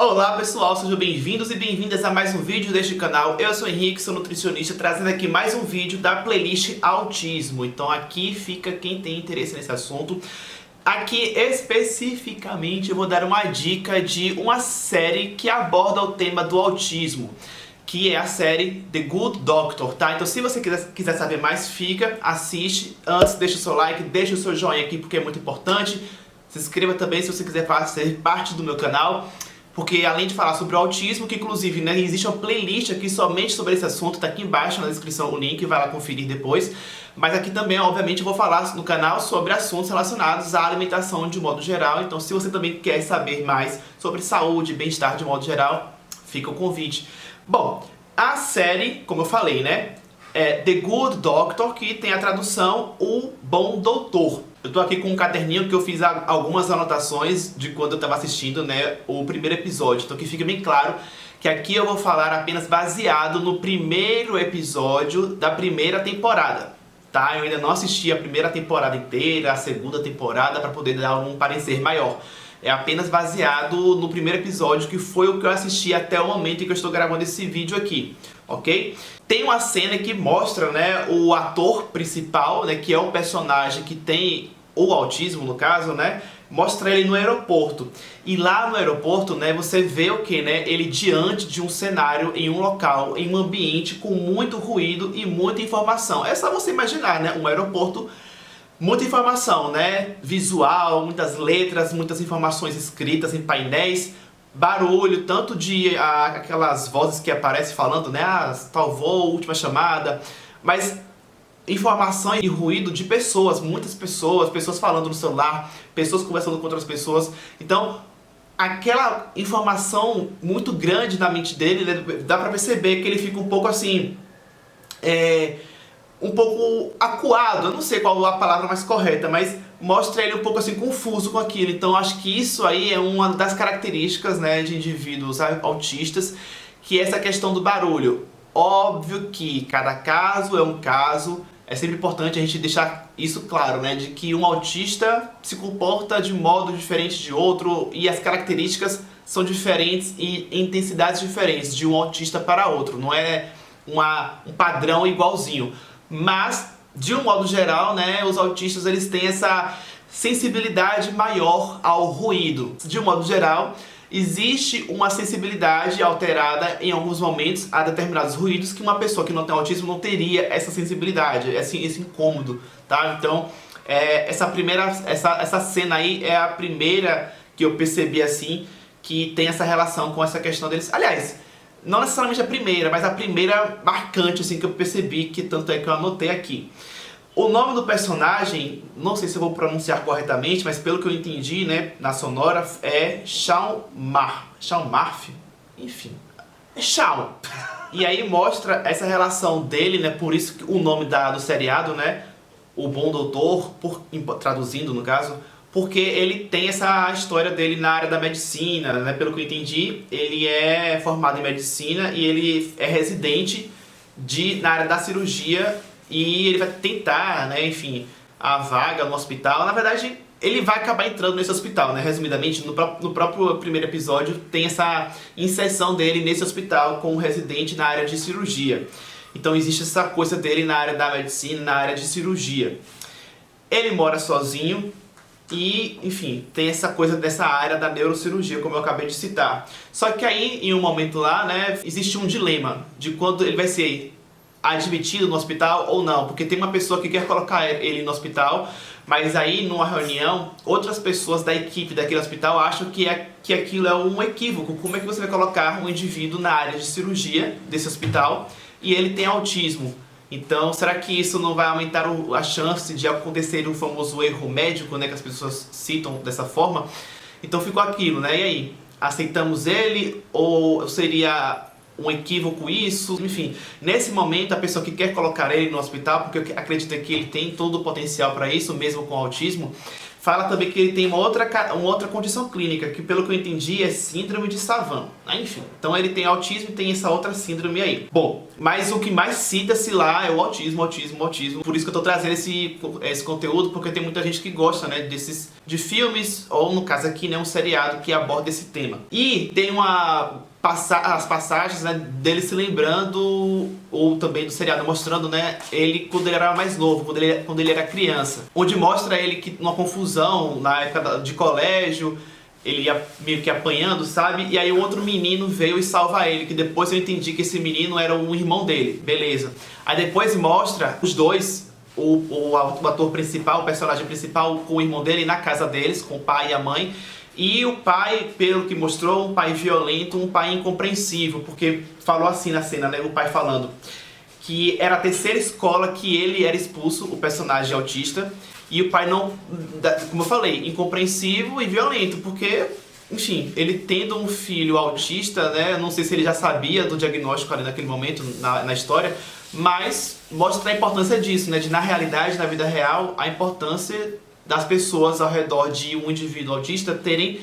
Olá pessoal, sejam bem-vindos e bem-vindas a mais um vídeo deste canal. Eu sou o Henrique, sou nutricionista, trazendo aqui mais um vídeo da playlist Autismo. Então aqui fica quem tem interesse nesse assunto. Aqui especificamente eu vou dar uma dica de uma série que aborda o tema do autismo, que é a série The Good Doctor, tá? Então se você quiser saber mais, assiste. Antes, deixa o seu like, deixa o seu joinha aqui porque é muito importante. Se inscreva também se você quiser fazer parte do meu canal. Porque além de falar sobre o autismo, que inclusive né, existe uma playlist aqui somente sobre esse assunto, tá aqui embaixo na descrição o link, vai lá conferir depois. Mas aqui também, obviamente, eu vou falar no canal sobre assuntos relacionados à alimentação de modo geral. Então se você também quer saber mais sobre saúde e bem-estar de modo geral, fica o convite. Bom, a série, como eu falei, né, é The Good Doctor, que tem a tradução O Bom Doutor. Eu tô aqui com um caderninho que eu fiz algumas anotações de quando eu tava assistindo, né, o primeiro episódio. Então que fica bem claro que aqui eu vou falar apenas baseado no primeiro episódio da primeira temporada, tá? Eu ainda não assisti a primeira temporada inteira, a segunda temporada, para poder dar um parecer maior. É apenas baseado no primeiro episódio, que foi o que eu assisti até o momento em que eu estou gravando esse vídeo aqui, ok? Tem uma cena que mostra, né, o ator principal, né, que é o personagem que tem o autismo, no caso, né, mostra ele no aeroporto. E lá no aeroporto, né, você vê o que, né, ele diante de um cenário, em um local, em um ambiente com muito ruído e muita informação. É só você imaginar, né, um aeroporto, muita informação, né, visual, muitas letras, muitas informações escritas em painéis, barulho, tanto de aquelas vozes que aparecem falando, né, tal voo, última chamada, mas informação e ruído de pessoas, muitas pessoas, pessoas falando no celular, pessoas conversando com outras pessoas. Então, aquela informação muito grande na mente dele, né, dá pra perceber que ele fica um pouco assim, um pouco acuado, eu não sei qual a palavra mais correta, mas mostra ele um pouco assim confuso com aquilo. Então acho que isso aí é uma das características, né, de indivíduos autistas, que é essa questão do barulho. Óbvio que cada caso é um caso, é sempre importante a gente deixar isso claro, né, de que um autista se comporta de modo diferente de outro e as características são diferentes e intensidades diferentes de um autista para outro, não é um padrão igualzinho. Mas, de um modo geral, né, os autistas eles têm essa sensibilidade maior ao ruído. De um modo geral, existe uma sensibilidade alterada em alguns momentos a determinados ruídos que uma pessoa que não tem autismo não teria essa sensibilidade, esse incômodo, tá? Então, essa cena aí é a primeira que eu percebi assim, que tem essa relação com essa questão deles. Aliás, não necessariamente a primeira, mas a primeira marcante assim que eu percebi, que tanto é que eu anotei aqui. O nome do personagem, não sei se eu vou pronunciar corretamente, mas pelo que eu entendi, né, na sonora, é Shaun Murphy, enfim, é Shaun. E aí mostra essa relação dele, né, por isso que o nome do seriado, né, O Bom Doutor, traduzindo no caso, porque ele tem essa história dele na área da medicina, né? Pelo que eu entendi, ele é formado em medicina e ele é residente na área da cirurgia e ele vai tentar, né, enfim, a vaga no hospital. Na verdade, ele vai acabar entrando nesse hospital, né? Resumidamente, no próprio primeiro episódio tem essa inserção dele nesse hospital como residente na área de cirurgia. Então existe essa coisa dele na área da medicina, na área de cirurgia. Ele mora sozinho. E, enfim, tem essa coisa dessa área da neurocirurgia, como eu acabei de citar. Só que aí, em um momento lá, né, existe um dilema de quando ele vai ser admitido no hospital ou não. Porque tem uma pessoa que quer colocar ele no hospital, mas aí, numa reunião, outras pessoas da equipe daquele hospital acham que aquilo é um equívoco. Como é que você vai colocar um indivíduo na área de cirurgia desse hospital e ele tem autismo? Então, será que isso não vai aumentar a chance de acontecer o famoso erro médico, né, que as pessoas citam dessa forma? Então ficou aquilo, né? E aí, aceitamos ele ou seria um equívoco isso? Enfim, nesse momento a pessoa que quer colocar ele no hospital, porque acredita que ele tem todo o potencial para isso, mesmo com autismo, fala também que ele tem uma outra condição clínica, que pelo que eu entendi é síndrome de Savant. Enfim, então ele tem autismo e tem essa outra síndrome aí. Bom, mas o que mais cita-se lá é o autismo. Por isso que eu tô trazendo esse conteúdo, porque tem muita gente que gosta, né, de filmes, ou no caso aqui, né, um seriado que aborda esse tema. E tem as passagens, né, dele se lembrando, ou também do seriado mostrando, né, ele quando ele era mais novo, quando ele era criança, onde mostra ele que numa confusão na época de colégio, ele ia meio que apanhando, sabe? E aí um outro menino veio e salva ele, que depois eu entendi que esse menino era um irmão dele, beleza. Aí depois mostra os dois, o ator principal, o personagem principal com o irmão dele na casa deles, com o pai e a mãe. E o pai, pelo que mostrou, um pai violento, um pai incompreensível, porque falou assim na cena, né, o pai falando que era a terceira escola que ele era expulso, o personagem autista, e o pai não, como eu falei, incompreensível e violento, porque, enfim, ele tendo um filho autista, né, não sei se ele já sabia do diagnóstico ali naquele momento, na história, mas mostra a importância disso, né, de na realidade, na vida real, a importância das pessoas ao redor de um indivíduo autista terem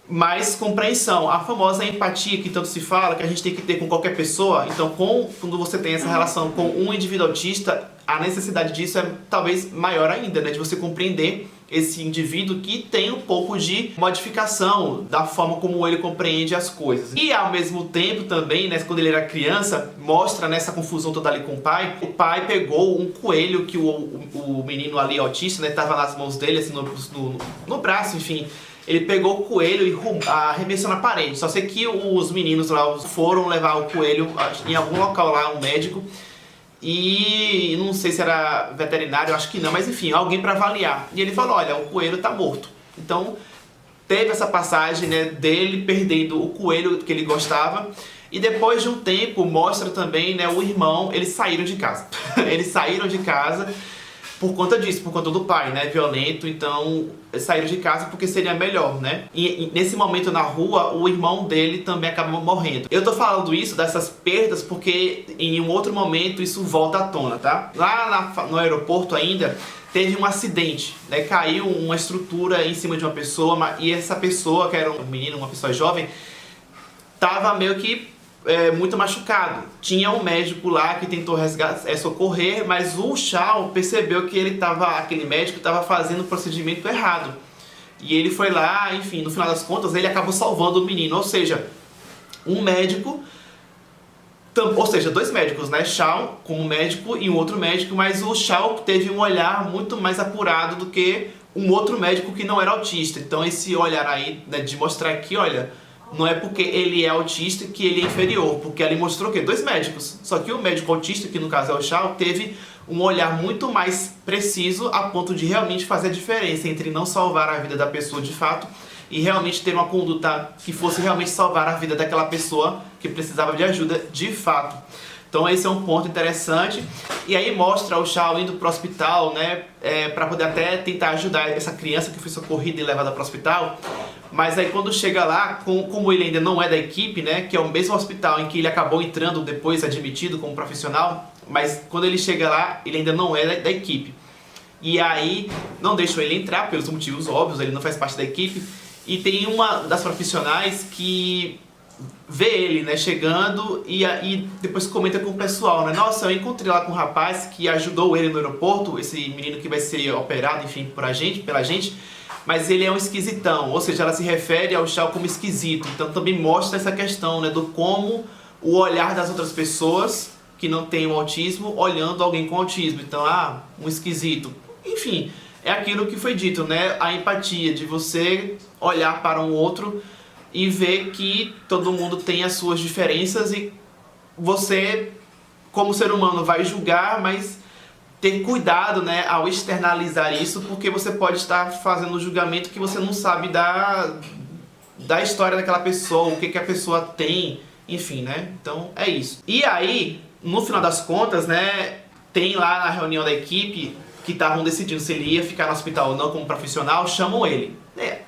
mais compreensão. A famosa empatia que tanto se fala, que a gente tem que ter com qualquer pessoa. Então, quando você tem essa relação com um indivíduo autista, a necessidade disso é talvez maior ainda, né? De você compreender esse indivíduo que tem um pouco de modificação da forma como ele compreende as coisas. E ao mesmo tempo também, né, quando ele era criança, mostra nessa confusão toda ali com o pai pegou um coelho que o menino ali autista, né, tava nas mãos dele, assim, no braço, enfim. Ele pegou o coelho e arremessou na parede. Só sei que os meninos lá foram levar o coelho em algum local lá, um médico, e não sei se era veterinário, acho que não, mas enfim, alguém para avaliar. E ele falou, olha, o coelho tá morto. Então teve essa passagem, né, dele perdendo o coelho que ele gostava. E depois de um tempo mostra também, né, o irmão, eles saíram de casa. Eles saíram de casa por conta disso, por conta do pai, né, violento. Então saíram de casa porque seria melhor, né? E nesse momento na rua, o irmão dele também acaba morrendo. Eu tô falando isso, dessas perdas, porque em um outro momento isso volta à tona, tá? Lá no aeroporto ainda teve um acidente, né? Caiu uma estrutura em cima de uma pessoa, e essa pessoa, que era um menino, uma pessoa jovem, tava meio que muito machucado. Tinha um médico lá que tentou socorrer, mas o Shaw percebeu que aquele médico estava fazendo o procedimento errado. E ele foi lá, enfim, no final das contas, ele acabou salvando o menino. Ou seja, dois médicos, né? Shaw como médico e um outro médico, mas o Shaw teve um olhar muito mais apurado do que um outro médico que não era autista. Então esse olhar aí, né, de mostrar que, olha, não é porque ele é autista que ele é inferior, porque ali mostrou o quê? Dois médicos. Só que o médico autista, que no caso é o Shaw, teve um olhar muito mais preciso a ponto de realmente fazer a diferença entre não salvar a vida da pessoa de fato e realmente ter uma conduta que fosse realmente salvar a vida daquela pessoa que precisava de ajuda de fato. Então esse é um ponto interessante. E aí mostra o Shaw indo pro hospital, né, para poder até tentar ajudar essa criança que foi socorrida e levada para o hospital. Mas aí quando chega lá, como ele ainda não é da equipe, né, que é o mesmo hospital em que ele acabou entrando depois admitido como profissional, mas quando ele chega lá, ele ainda não é da equipe. E aí não deixam ele entrar pelos motivos óbvios, ele não faz parte da equipe. E tem uma das profissionais que vê ele, né, chegando e depois comenta com o pessoal, né, nossa, eu encontrei lá com um rapaz que ajudou ele no aeroporto, esse menino que vai ser operado, enfim, pela gente, mas ele é um esquisitão, ou seja, ela se refere ao Shaw como esquisito. Então também mostra essa questão, né, do como o olhar das outras pessoas que não têm o autismo olhando alguém com autismo. Então, um esquisito. Enfim, é aquilo que foi dito, né, a empatia, de você olhar para um outro e ver que todo mundo tem as suas diferenças e você, como ser humano, vai julgar, mas ter cuidado, né, ao externalizar isso, porque você pode estar fazendo um julgamento que você não sabe da história daquela pessoa, o que a pessoa tem, enfim, né? Então é isso. E aí, no final das contas, né, tem lá na reunião da equipe que estavam decidindo se ele ia ficar no hospital ou não como profissional, chamam ele.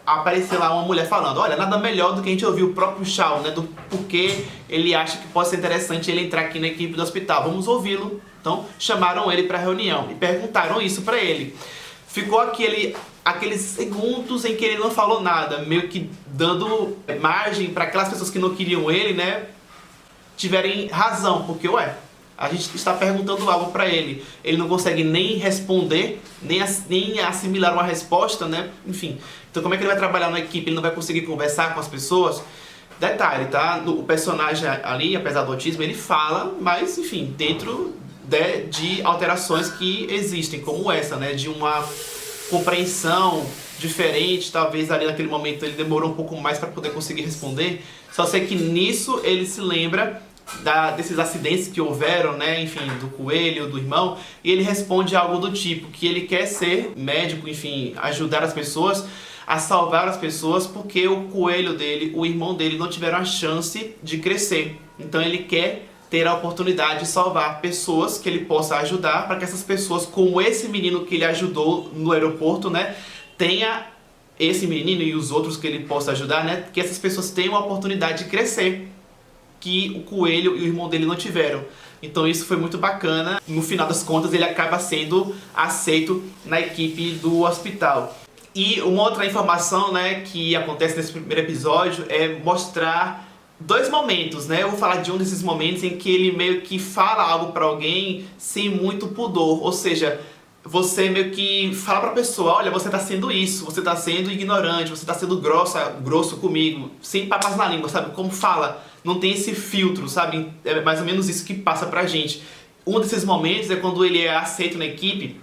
Apareceu lá uma mulher falando, olha, nada melhor do que a gente ouvir o próprio Shaw, né, do porquê ele acha que pode ser interessante ele entrar aqui na equipe do hospital. Vamos ouvi-lo. Então chamaram ele para a reunião e perguntaram isso para ele. Ficou aquele aqueles segundos em que ele não falou nada, meio que dando margem para aquelas pessoas que não queriam ele, né, tiverem razão, porque, ué, a gente está perguntando algo para ele, ele não consegue nem responder, nem assimilar uma resposta, né, enfim. Então como é que ele vai trabalhar na equipe? Ele não vai conseguir conversar com as pessoas? Detalhe, tá? O personagem ali, apesar do autismo, ele fala, mas, enfim, dentro de alterações que existem, como essa, né, de uma compreensão diferente, talvez ali naquele momento ele demorou um pouco mais para poder conseguir responder. Só sei que nisso ele se lembra desses acidentes que houveram, né, enfim, do coelho, do irmão, e ele responde algo do tipo, que ele quer ser médico, enfim, ajudar as pessoas, a salvar as pessoas, porque o coelho dele, o irmão dele, não tiveram a chance de crescer. Então ele quer ter a oportunidade de salvar pessoas que ele possa ajudar, para que essas pessoas, como esse menino que ele ajudou no aeroporto, né, tenha esse menino e os outros que ele possa ajudar, né, que essas pessoas tenham a oportunidade de crescer, que o coelho e o irmão dele não tiveram. Então isso foi muito bacana. No final das contas ele acaba sendo aceito na equipe do hospital. E uma outra informação, né, que acontece nesse primeiro episódio é mostrar dois momentos, né? Eu vou falar de um desses momentos em que ele meio que fala algo pra alguém sem muito pudor, ou seja, você meio que fala pra pessoa, olha, você tá sendo isso, você tá sendo ignorante, você tá sendo grosso comigo, sem papas na língua, sabe? Como fala, não tem esse filtro, sabe? É mais ou menos isso que passa pra gente. Um desses momentos é quando ele é aceito na equipe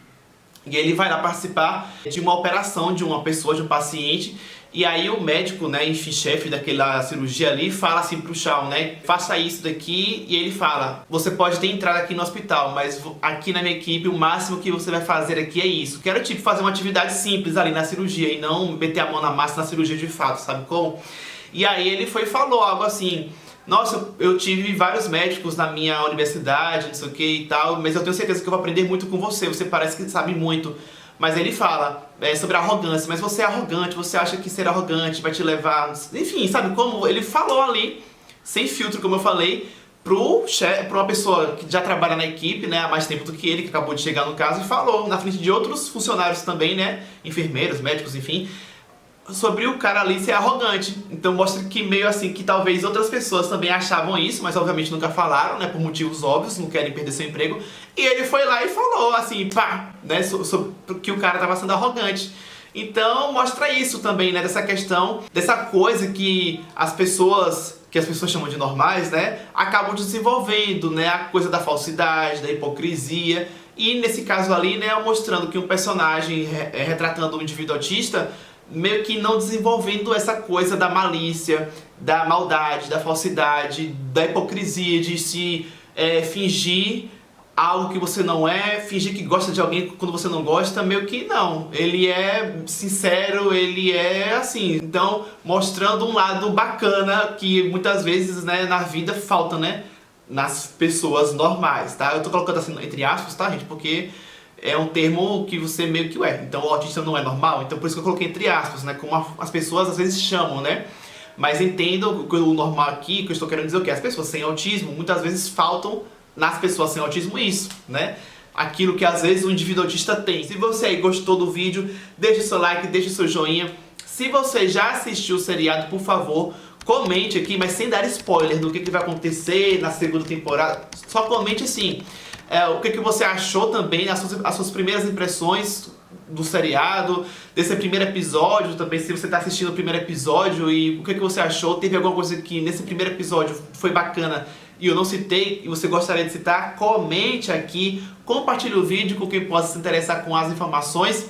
e ele vai lá participar de uma operação de uma pessoa, de um paciente. E aí o médico, né, enfim, chefe daquela cirurgia ali, fala assim pro Shawn, né, faça isso daqui, e ele fala, você pode ter entrado aqui no hospital, mas aqui na minha equipe o máximo que você vai fazer aqui é isso. Quero, tipo, fazer uma atividade simples ali na cirurgia e não meter a mão na massa na cirurgia de fato, sabe como? E aí ele foi e falou algo assim, nossa, eu tive vários médicos na minha universidade, não sei o que e tal, mas eu tenho certeza que eu vou aprender muito com você, você parece que sabe muito. Mas ele fala sobre arrogância, mas você é arrogante, você acha que ser arrogante vai te levar... Enfim, sabe como? Ele falou ali, sem filtro, como eu falei, pra uma pessoa que já trabalha na equipe, né, há mais tempo do que ele, que acabou de chegar no caso, e falou na frente de outros funcionários também, né, enfermeiros, médicos, enfim, sobre o cara ali ser arrogante. Então mostra que meio assim, que talvez outras pessoas também achavam isso, mas obviamente nunca falaram, né, por motivos óbvios, não querem perder seu emprego. E ele foi lá e falou assim, pá, né, sobre que o cara tava sendo arrogante. Então mostra isso também, né, dessa questão, dessa coisa que as pessoas chamam de normais, né, acabam desenvolvendo, né, a coisa da falsidade, da hipocrisia. E nesse caso ali, né, mostrando que um personagem retratando um indivíduo autista, meio que não desenvolvendo essa coisa da malícia, da maldade, da falsidade, da hipocrisia, de se fingir algo que você não é, fingir que gosta de alguém quando você não gosta, meio que não. Ele é sincero, ele é assim. Então, mostrando um lado bacana que muitas vezes, né, na vida falta, né, nas pessoas normais, tá? Eu tô colocando assim entre aspas, tá, gente? Porque é um termo que você meio que então o autista não é normal, então por isso que eu coloquei entre aspas, né, como as pessoas às vezes chamam, né, mas entendo que o normal aqui, que eu estou querendo dizer o que? As pessoas sem autismo, muitas vezes faltam nas pessoas sem autismo isso, né, aquilo que às vezes o indivíduo autista tem. Se você aí gostou do vídeo, deixe seu like, deixe seu joinha. Se você já assistiu o seriado, por favor, comente aqui, mas sem dar spoiler do que vai acontecer na segunda temporada, só comente assim, o que você achou também, as suas primeiras impressões do seriado, desse primeiro episódio também, se você está assistindo o primeiro episódio e o que você achou, teve alguma coisa que nesse primeiro episódio foi bacana e eu não citei e você gostaria de citar, comente aqui, compartilhe o vídeo com quem possa se interessar com as informações.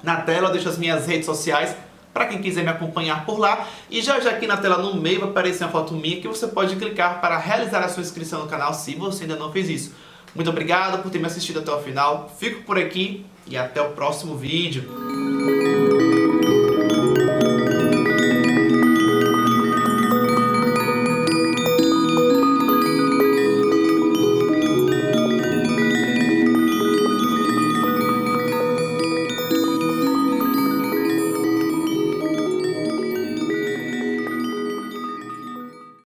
Na tela eu deixo as minhas redes sociais para quem quiser me acompanhar por lá, e já aqui na tela no meio vai aparecer uma foto minha que você pode clicar para realizar a sua inscrição no canal se você ainda não fez isso. Muito obrigado por ter me assistido até o final, fico por aqui e até o próximo vídeo.